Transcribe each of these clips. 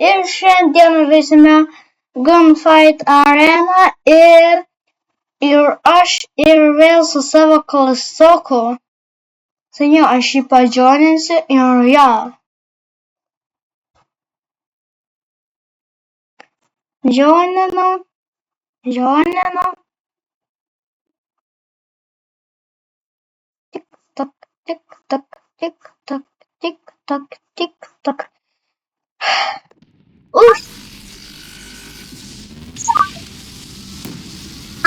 Ir šiandien žaisime Gunfight Arena ir aš ir vėl su savo klasioku. Seniau aš jį padžioninsiu ir jo. Džioninu. Tik tak, tik tak, tik tak, tik tak, tik tak. Uff!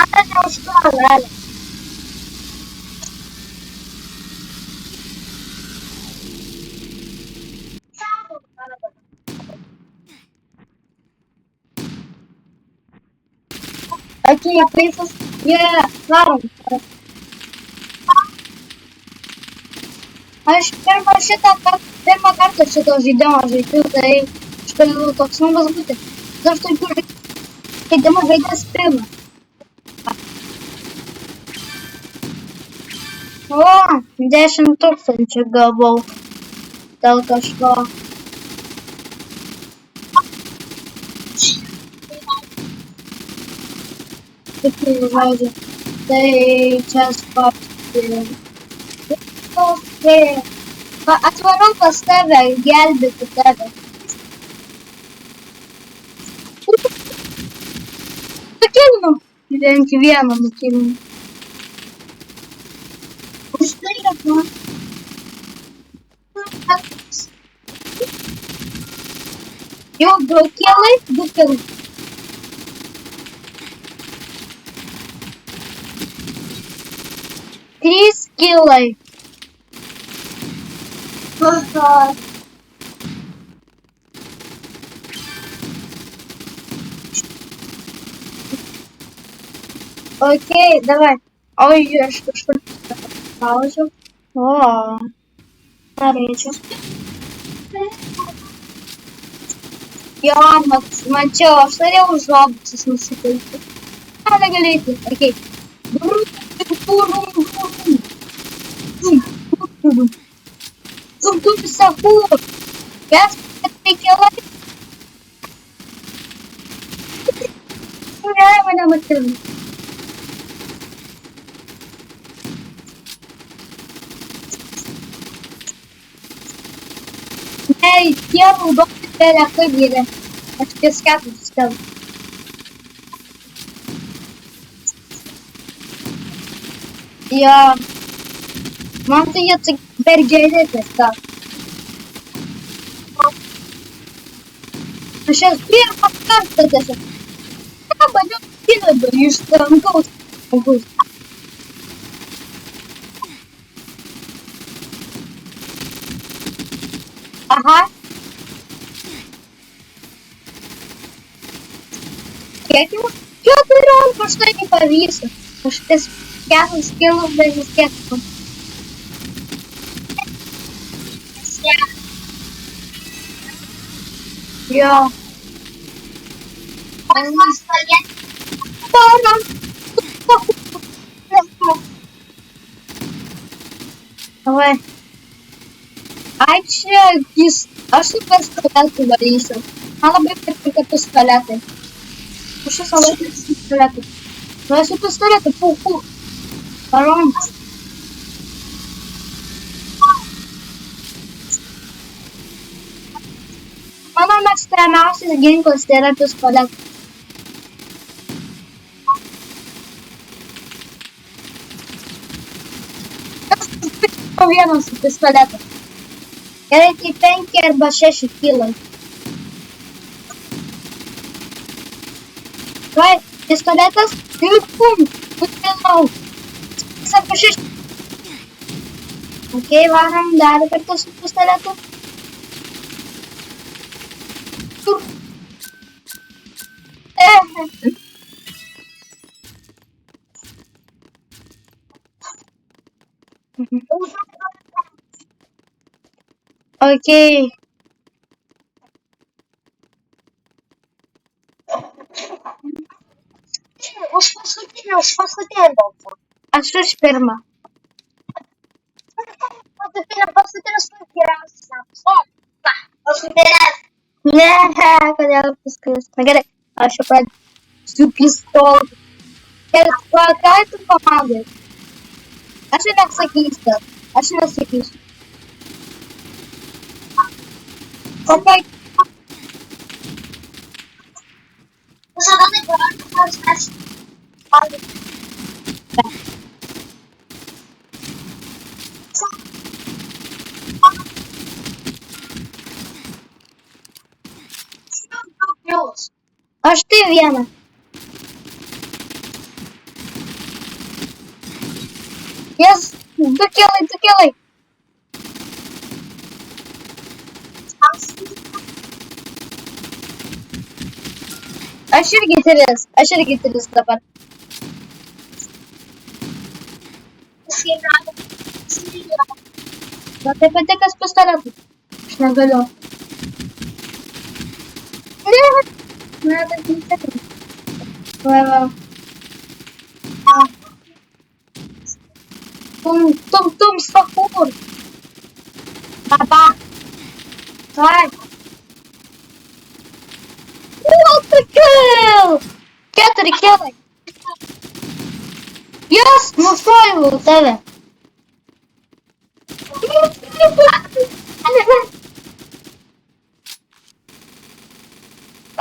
Atradau šitą galę. Atėjo priešas. Varom. Aš pirmą kartą šito žaidimo žaidžiu, tai aš galiu toks numbas būti. Aš tokių žaidimų žaidęs pirmą. O, 10 000 gavau dėl kažko. Taip, žodžiu, tai čia spapti. Atvarau pas tave, gelbėti tave. Nukilinu. Bent vieną nukilinu. Už tai yra. Jau du kilai. 3 kilai. Окей, давай. Ой, я что паузу. О, горячо. Я мочила, что я уже обуться насыпался. Надо говорить, окей. Тут сахур. Я спекала. Я на машину. Эй, я удобно теперь ходили. Аж пескать стал. Я... Man tai jie tik per geri tiesiog. Aš esu pirmą kartą tiesiog. Ką bandžiau pinigų iš rankaus žmogus. Aha. Kiek jau? 14, štai nepavysiu. Kažkas 4 kilus, bet vis tiek. Jo. Давай. Ai čia jis, aš su pistoletu varysiu. Man labai patinka pistoletai. Aš visą laiką su pistoletu. Aš su pistoletu, puhu. Varom. Mano mėgstamiausias ginklas tai yra pistoletas. Aš vienas su pistoletu. Gerai, tai 5 arba 6 kilai. Vai, pistoletas, tai pum, putinau. 6 arba 6. Okei, varom dar kartą su pistoletu. Окей. Už paskutinį balsą. Aš už pirmą. Paskutinis geriausias. O, paskutinis. Ne, kodėl paskui. Na gerai, aš jau pradėjau su pistolu. Ir ką tu komandai? Aš nesakysiu. Aš nesakysiu. Kokia? Visada taip yra, nors mes aš tai vieną. Jas, du kilai. Aš irgi tris dabar. Bet taip pat kas pistoletas. Aš negaliu. Ne, taip nesekam. Va. Tum, spahur. Baba. Vai. What the kill? 4 kilai. Yes, nustojau tave.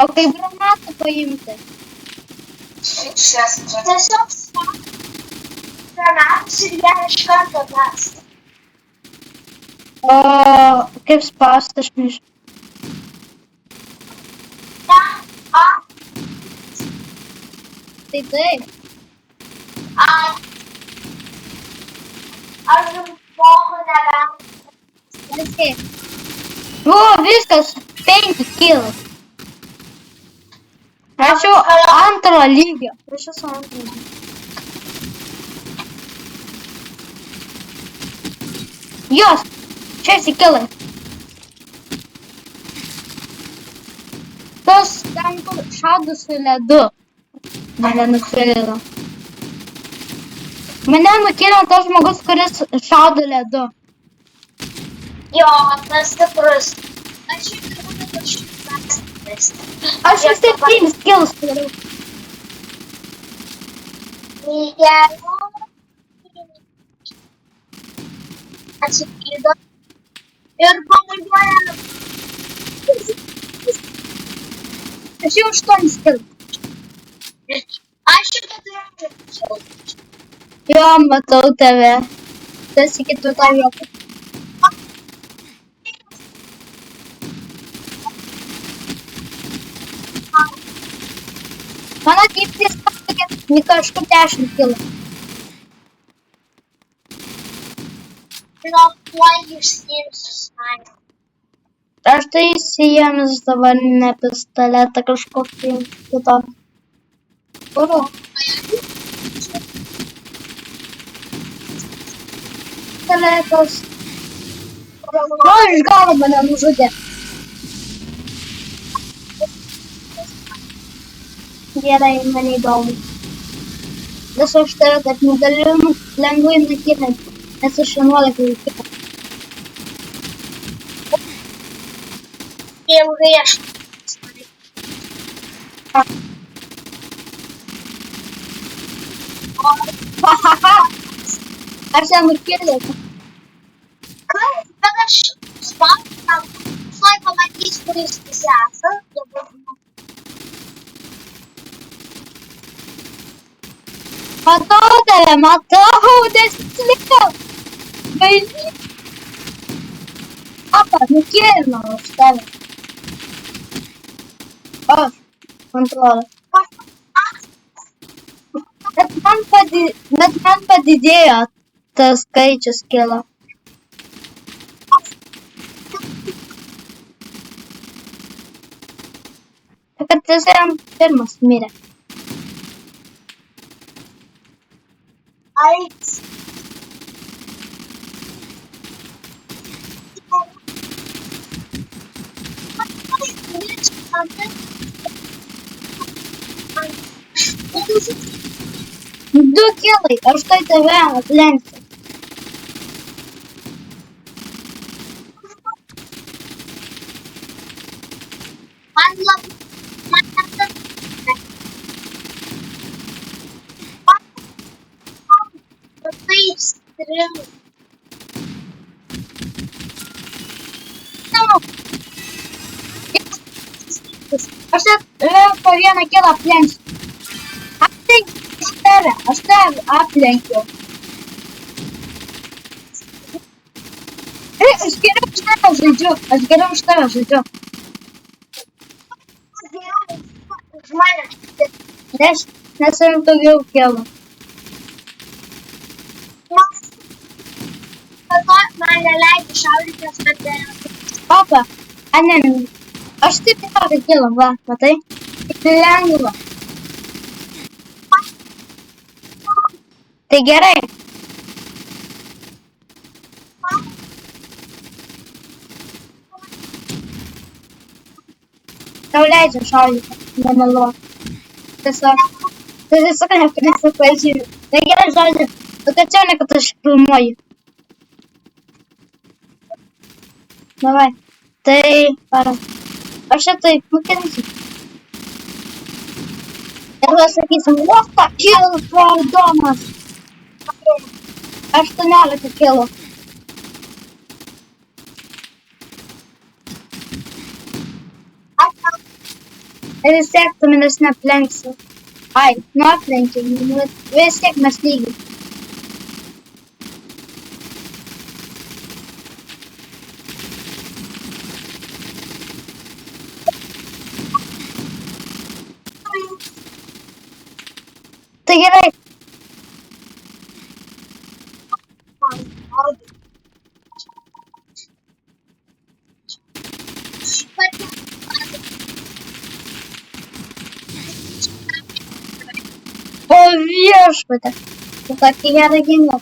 O kaip granatą paimti? Tiesiog granatus ir ją iš karto mesti. O kaip spausti, aš nežinau. Tai taip. Aš jums moku negalima. O, viskas, 5 kilai. Aš jau antro lygio. Aš esu antro lygio. Jos, 6 kilai. Tas ten, kur šaudo su ledu. Mane nukėlė. Mane nukėlė tas žmogus, kuris šaudo ledu. Jo, tas stiprus. Aš jau turbūt šitas. Aš jau 7 kilus turiu. Geru. Atsiklydo. Ir pamaiduoja. Aš jau 8 kilus. Aš jau 4 kilus. Jo, matau tave. Tas į ketvirtą vietą. Mano gyvtis pasakė, kažkur 10 kilų. Žinau, tuoj išsiimsiu snaiperį. Aš tai įsijėmis dabar ne pistoletą kažkokį kitokį. Kuru? Pistoletas. O, iš galo mane nužudė. Gerai, man įdomu. Nes aš tave taip negaliu lengvai nakinti, nes aš 11 laikau. Ilgai aš. Aš ją nukėliau. Kas? Bet aš spaudą, tuoj pamatysiu, kuris visi esą. Matau tave, deslikau. Baidį. Apa, nukėlinau už tave. O, man atrodo. Bet man padidėjo tas skaičius kilo. Kad tiesiog pirmas mirė. Aiks. Du kilai, aš tai tave aplenksiu. Aš po vieną kilą aplenksiu. Aš tave aplenkiu. Aš geriau už tave žaidžiu. Nes turim daugiau kilų. Man neleidžia šaudytis, bet... Opa, ne. Aš taip tokį kilą, va, matai? Lengva. Tai gerai. Tau leidžia šaudyti, nemeluok. Tiesiog nepažiūrėjau. Tai gerai žodžiu, tu kad čia ne, kad aš filmuoju. Davai. Tai, varom. Aš čia taip nukensiu. Ir pasakysim, what the kill for Domas. 18 kilų. Ir vis tiek tu manęs neaplenksi. Ai, nu aplenki, vis tiek mes lygiai. Tai gerai. O viešpate. Tu tokį gerą gimą.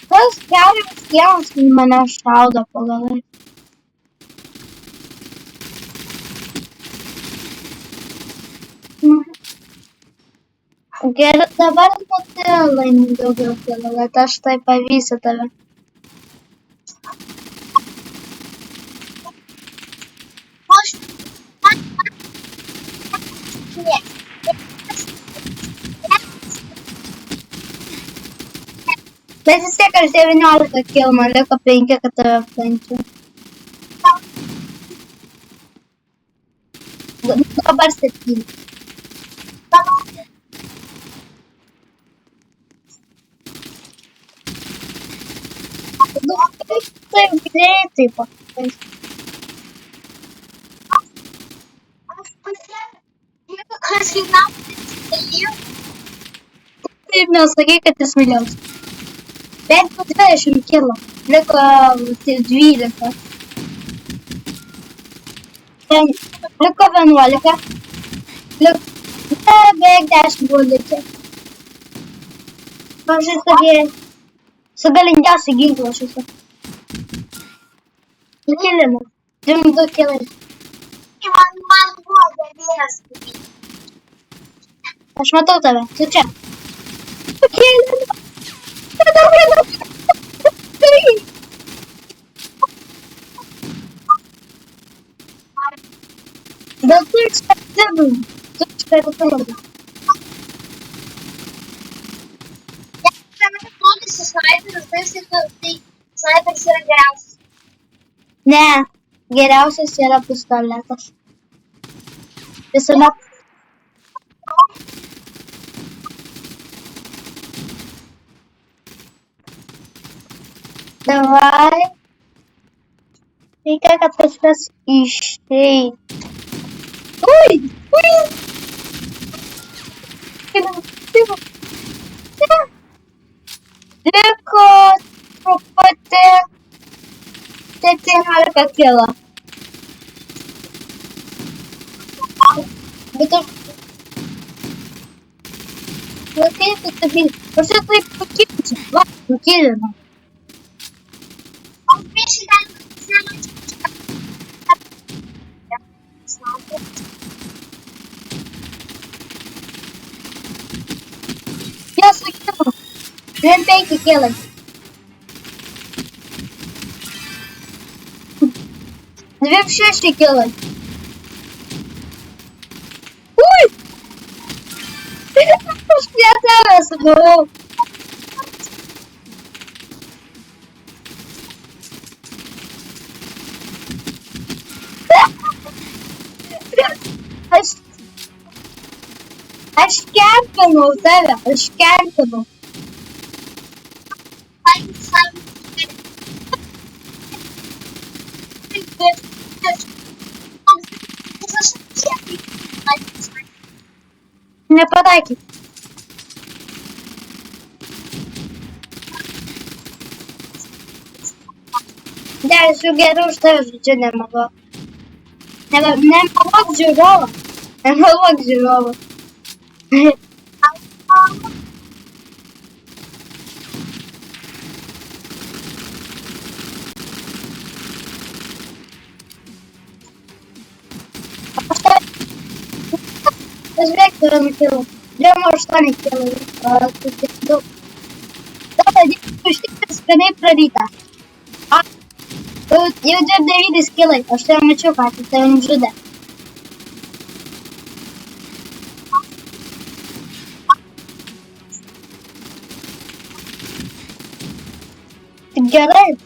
Tas geras kiemas mane šaudo po galai. Gerai, dabar tu laimi daugiau kilų, bet aš tai pavysiu tave. Bet vis tiek aš 19 kilų, man liko 5, kad tave aplenkiu. Dabar 7. Taip greitai pakai. Taip nesakai, kad jis vėliaus. Bent 20 kilų. Liko 12. Liko 11. Beveik 10 buvo likę. Aš su galingiausiu ginklu aš esu. Įkilimas. 2 kilai. Man buvo davėjęs. Aš matau tave. Tu čia. Įkilimas. Bet tu ekspertibui. Sniperis yra geriausias. Ne, geriausias yra pistoletas. Visuomet. Davai. Reikia, kad kažkas išeit. Ui! Liko truputį 17 kilų. Bet aš... Laikai, tu taip... Aš taip pakilsiu. Va, pakilinu. Він 5 кілей. Дві в 6 кілей. Ой! Я зараз був. Аж кемпинув тебе, аж кемпинув. Не подайте. Я сугерую, что я жить не могла. Не могла живого. Не могла живого. С вектором килл. Я может станет килл. Да, почти спины пробита. А тут идет Давид из киллы. А что я мочу, как это он уже да. Ты герой?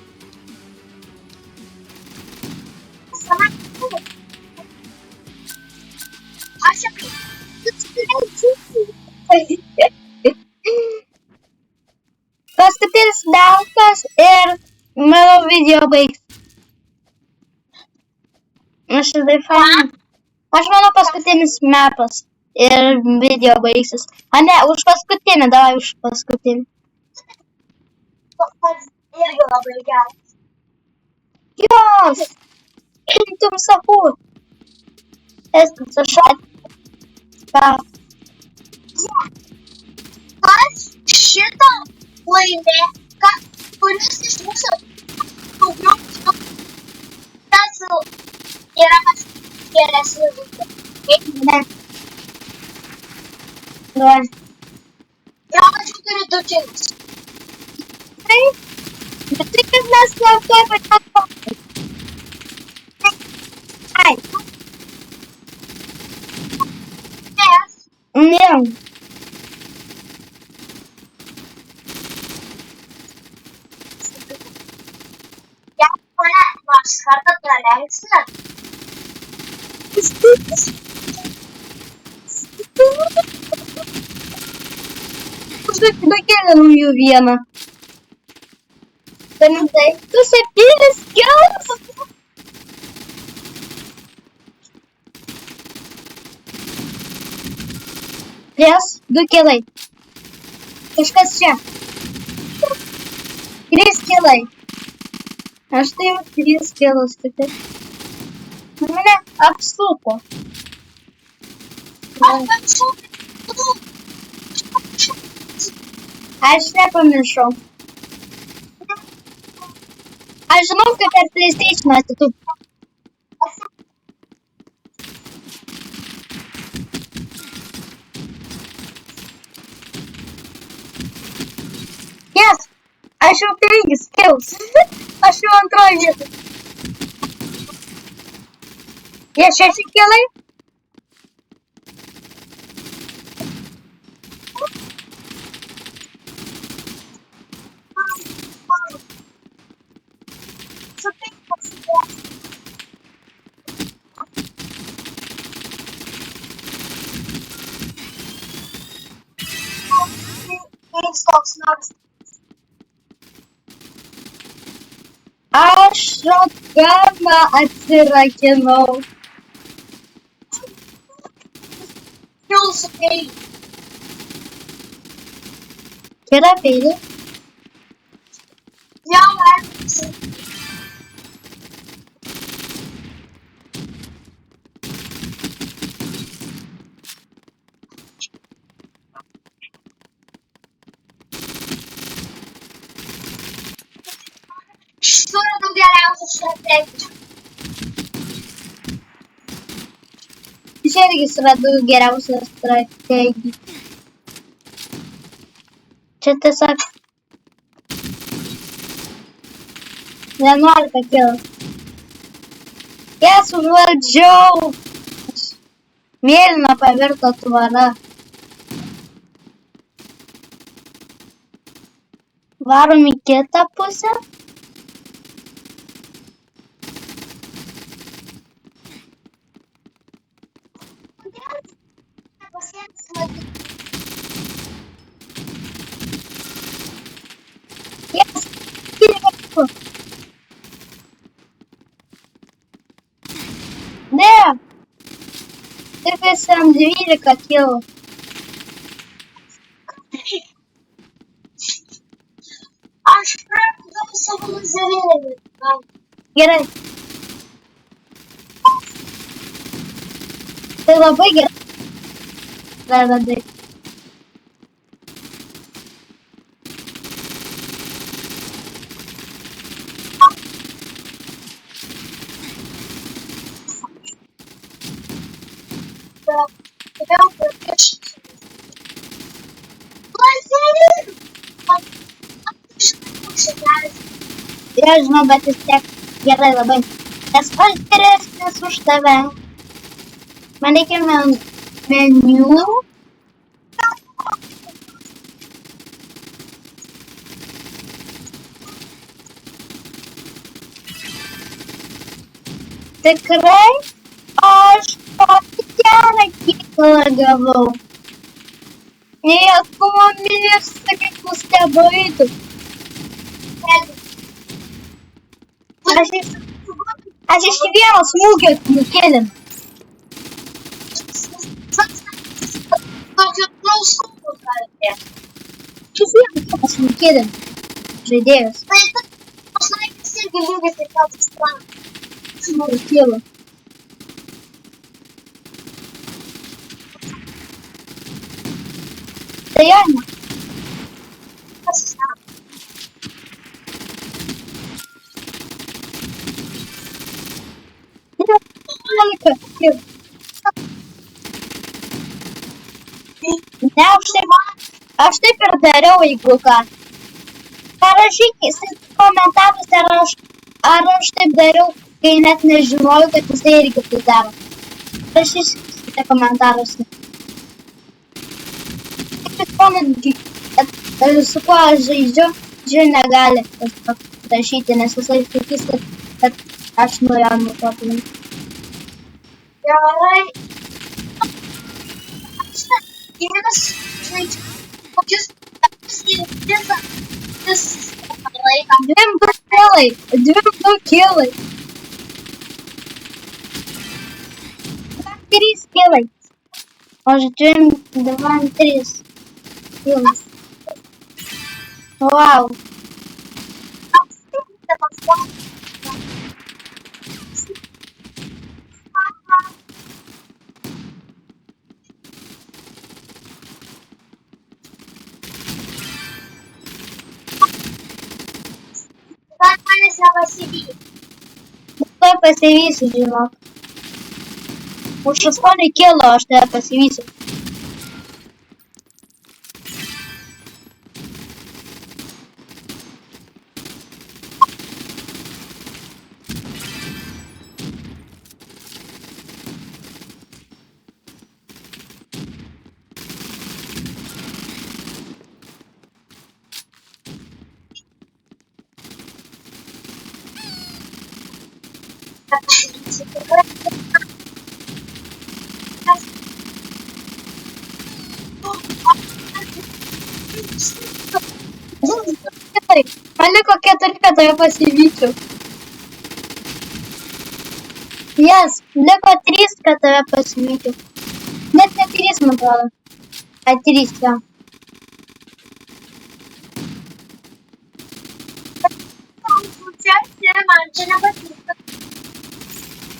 Paskatieties daudz, kas ir mano video beigas. Aš šodien fani. Aš manau paskutinis mapas ir video beigas. A ne, už paskutinį, davai už paskutinį. Jos! Intum saku. Es šādi. Kā? Kas šito laimė, kuris iš mūsų daugiau tas yra geresnis. Ne. Davai. Jo, aš turiu du džinus. Taip. Bet tai, kad mes jau tuoj pačiam. Ai. Nes Ne. mane nors kartą praleiksite. Nukėliau jų vieną. Tai, tu 7 kilus. Prieš 2 kilai. Kažkas čia. 3 kilai. Aš tai jau 3 kilus. Mane apsupo. Aš nepamiršau. Aš žinau, kad per PlayStation atidup. Yes! Aš jau 5 kills. Aš jau antroji vietoj. Jie 6 kilai? Aš šotganą atsirakinau. Jūsų peilį. Yra peilį? Jau esi. Suradau geriausią strategiją. Aš irgi suradau geriausią strategiją. Čia tiesiog 11 kilų. Jas užvaldžiau. Mėlyna pavirto tvara. Varom į kitą pusę. Jas. Ne. Tik visam 12 kilų. Aš pradėjau savo lazerėlį. Gerai. Tai labai gerai. Dar radai. Vėl prieš. Lazerėlį! Ja žinau, bet vis tiek gerai labai. Nes aš geresnis už tave. Man reikia meniu. Tikrai aš tokį gerą kiklą gavau. Jei atkumo ministrą kaip nustebaitų. Aš iš vieno smūgio nukėlėm. Tokio klauskų galite. Iš vieno nukėlėm. Žaidėjus. Tai aš laikas irgi lygiai taip pat įsprendžiu. Smūgio. Tai Jana. Pasisako. Ne, aš taip ir dariau, jeigu ką. Parašykit komentaruose, ar aš taip dariau, kai net nežinojau, kad jisai irgi tai daro. Parašykite komentaruose. Su kuo aš žaidžiu, negali rašyti, nes jisai sakys, kad aš nuo jo nukopinu. Gerai. Vienas žaidžia kokius visą laiką. 2 kilai. 3 kilai. O aš 2-3 kilai. Wow. Manęs nepasivyja. Tuoj pasivysiu, žinok. Už 8 kilo aš tave pasivysiu. Man liko 4, kad tave pasivyčiau. Jas, liko 3, kad tave pasivyčiau. Net ne 3, man atrodo. Ai, 3, jo. Man čia nepatinka.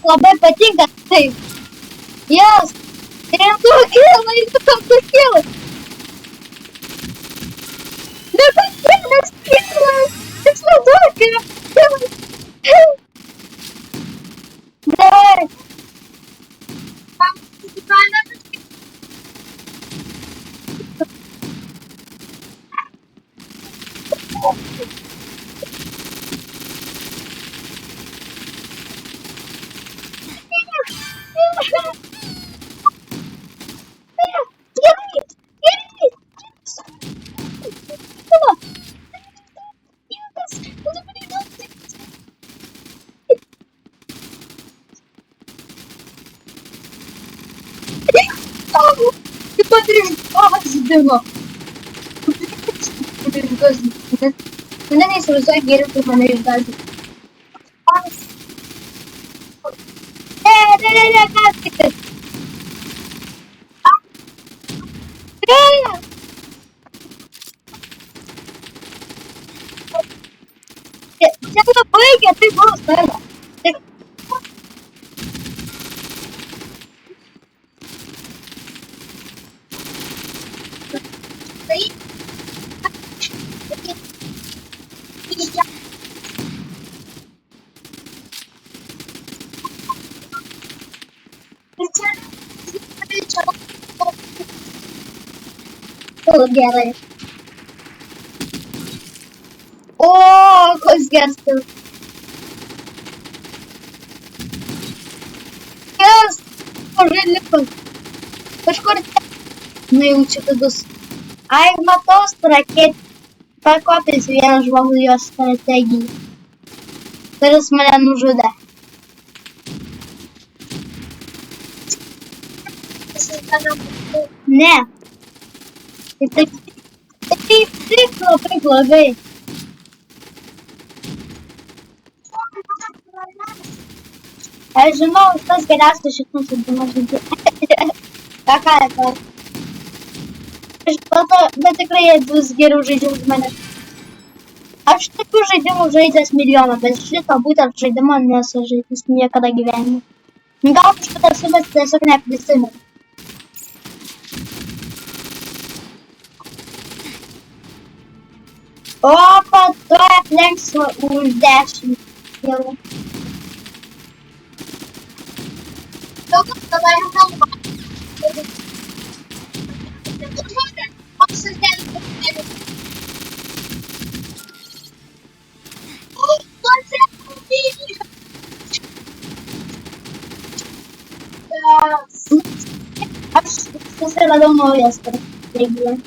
Labai patinka, taip. Jas, 2 kilai, 2 kilai. Liko 1 kilas. Tiksliau 2 kilai. Beveik. Gerai, gerai. Tavo. Juokas. Tu dabar įdomu. Tavo. Taip pat ir išgąsdino. Mane neįsivaizduoja geriau, kaip mane išgąsdino. Ne, perskaityk. Ne. Čia labai gerai buvo stela. Gerai. O, koks geras. Geras. Žaliukas. Kažkur nejaučiu, kad bus. Ai, matau raketį. Pakopęs vienas žmogus jos strategijai. Kuris mane nužudė. Ne. Taip labai blogai. Aš žinau, tas geriausias šitas žaidimas žaidžiu. Ką. Bet tikrai jie bus geriau žaidžiu už mane. Aš tokių žaidimų žaidęs milijoną, bet šito būtent žaidimo nesu žaidęs niekada gyvenime. Gal kažkada esu, bet tiesiog neprisimenu. O, tu aplenksi už 10 eurų. Daug dabar jau kalba. Aš susiradau naują strategiją.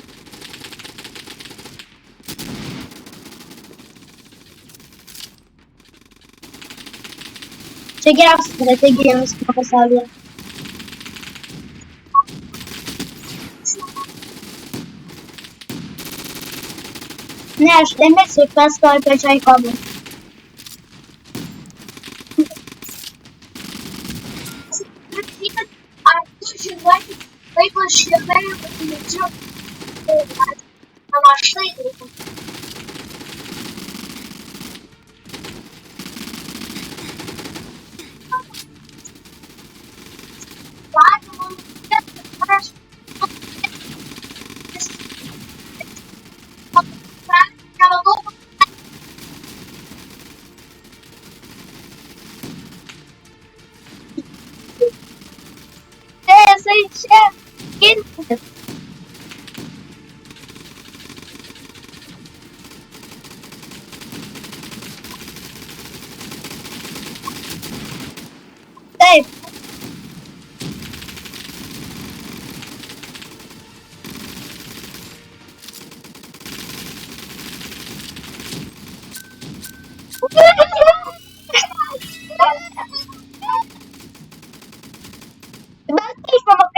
Čia geriausia strategija visame pasaulyje. Ne, aš ėmėsiu pastoju pačiai kovai. Ar tu žinai, kaip aš šiandien jaučiu panašai reikia? Čia gintis. Taip.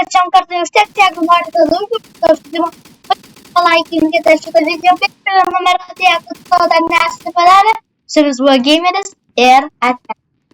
Šiam kartui užtekti, jeigu norite daugiau šito žaidimo, palaikinkite šitą video, kaip ir numeratė, jeigu to dar nesate padarę. Su jumis buvo Gameris ir ate.